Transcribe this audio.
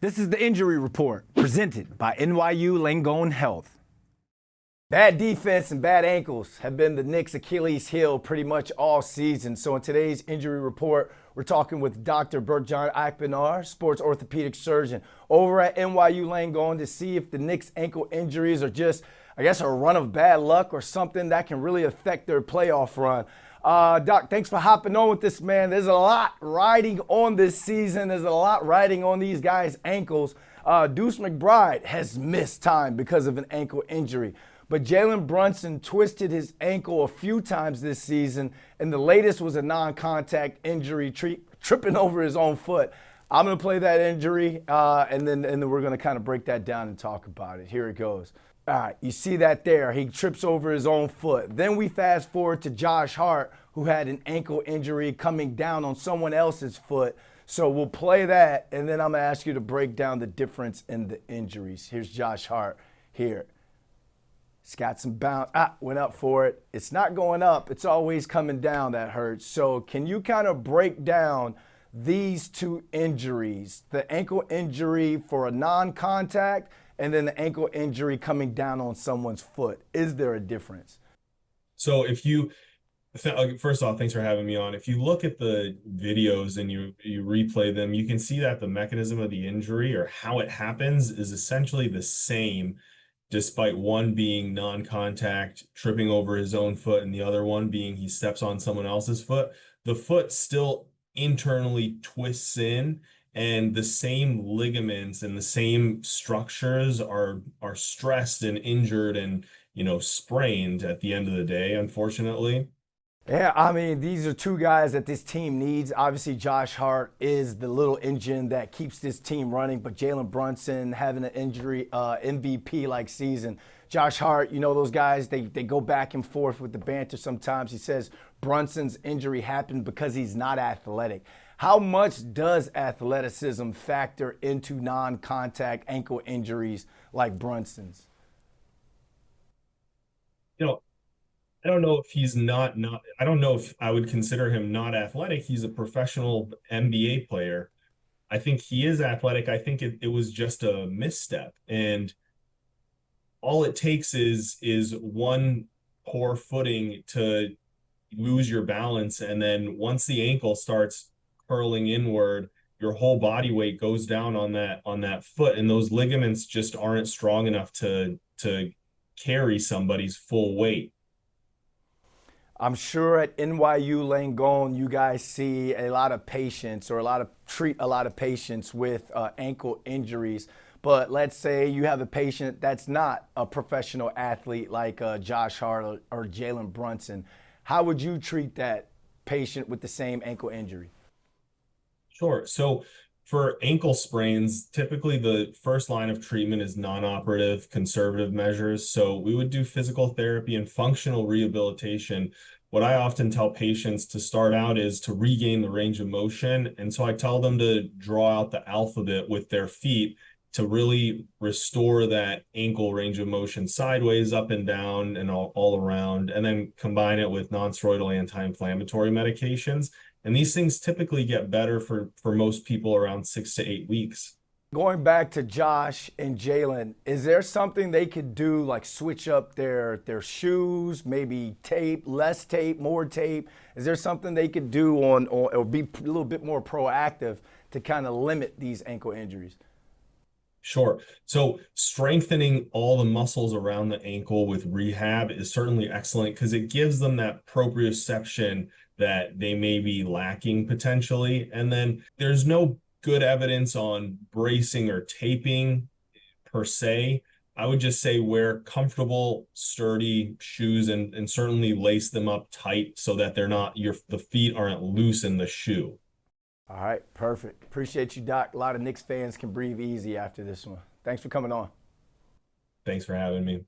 This is the injury report presented by NYU Langone Health. Bad defense and bad ankles have been the Knicks' Achilles heel pretty much all season. So in today's injury report, we're talking with Dr. Berkcan Akpinar, Sports Orthopedic Surgeon, over at NYU Langone to see if the Knicks' ankle injuries are just, a run of bad luck or something that can really affect their playoff run. Doc, thanks for hopping on with this, man. There's a lot riding on this season. There's a lot riding on these guys' ankles. Deuce McBride has missed time because of an ankle injury. But Jalen Brunson twisted his ankle a few times this season, and the latest was a non-contact injury, tripping over his own foot. I'm going to play that injury, and then we're going to kind of break that down and talk about it. Here it goes. All right, you see that there. He trips over his own foot. Then we fast forward to Josh Hart, who had an ankle injury coming down on someone else's foot. So we'll play that, and then I'm going to ask you to break down the difference in the injuries. Here's Josh Hart here. He's got some bounce. Went up for it. It's not going up. It's always coming down that hurts. So can you kind of break down these two injuries, the ankle injury for a non-contact and then the ankle injury coming down on someone's foot? Is there a difference? So first off, thanks for having me on. If you look at the videos and you replay them, you can see that the mechanism of the injury or how it happens is essentially the same, despite one being non-contact, tripping over his own foot, and the other one being he steps on someone else's foot. The foot still internally twists in, and the same ligaments and the same structures are stressed and injured and, sprained at the end of the day, unfortunately. Yeah, I mean, these are two guys that this team needs. Obviously, Josh Hart is the little engine that keeps this team running, but Jalen Brunson having an injury, MVP-like season. Josh Hart, those guys, they go back and forth with the banter sometimes. He says Brunson's injury happened because he's not athletic. How much does athleticism factor into non-contact ankle injuries like Brunson's? I don't know if he's not, I don't know if I would consider him not athletic. He's a professional NBA player. I think he is athletic. I think it was just a misstep. And all it takes is one poor footing to lose your balance. And then once the ankle starts curling inward, your whole body weight goes down on that foot. And those ligaments just aren't strong enough to carry somebody's full weight. I'm sure at NYU Langone, you guys see a lot of patients treat a lot of patients with ankle injuries. But let's say you have a patient that's not a professional athlete like Josh Hart or Jalen Brunson. How would you treat that patient with the same ankle injury? Sure. So for ankle sprains, typically the first line of treatment is non-operative conservative measures. So we would do physical therapy and functional rehabilitation. What I often tell patients to start out is to regain the range of motion. And so I tell them to draw out the alphabet with their feet to really restore that ankle range of motion sideways, up and down, and all around, and then combine it with non-steroidal anti-inflammatory medications. And these things typically get better for most people around 6 to 8 weeks. Going back to Josh and Jalen, is there something they could do, like switch up their shoes, maybe tape, less tape, more tape? Is there something they could do or be a little bit more proactive to kind of limit these ankle injuries? Sure. So strengthening all the muscles around the ankle with rehab is certainly excellent because it gives them that proprioception that they may be lacking potentially. And then there's no good evidence on bracing or taping per se. I would just say wear comfortable, sturdy shoes and certainly lace them up tight so that the feet aren't loose in the shoe. All right, perfect. Appreciate you, Doc. A lot of Knicks fans can breathe easy after this one. Thanks for coming on. Thanks for having me.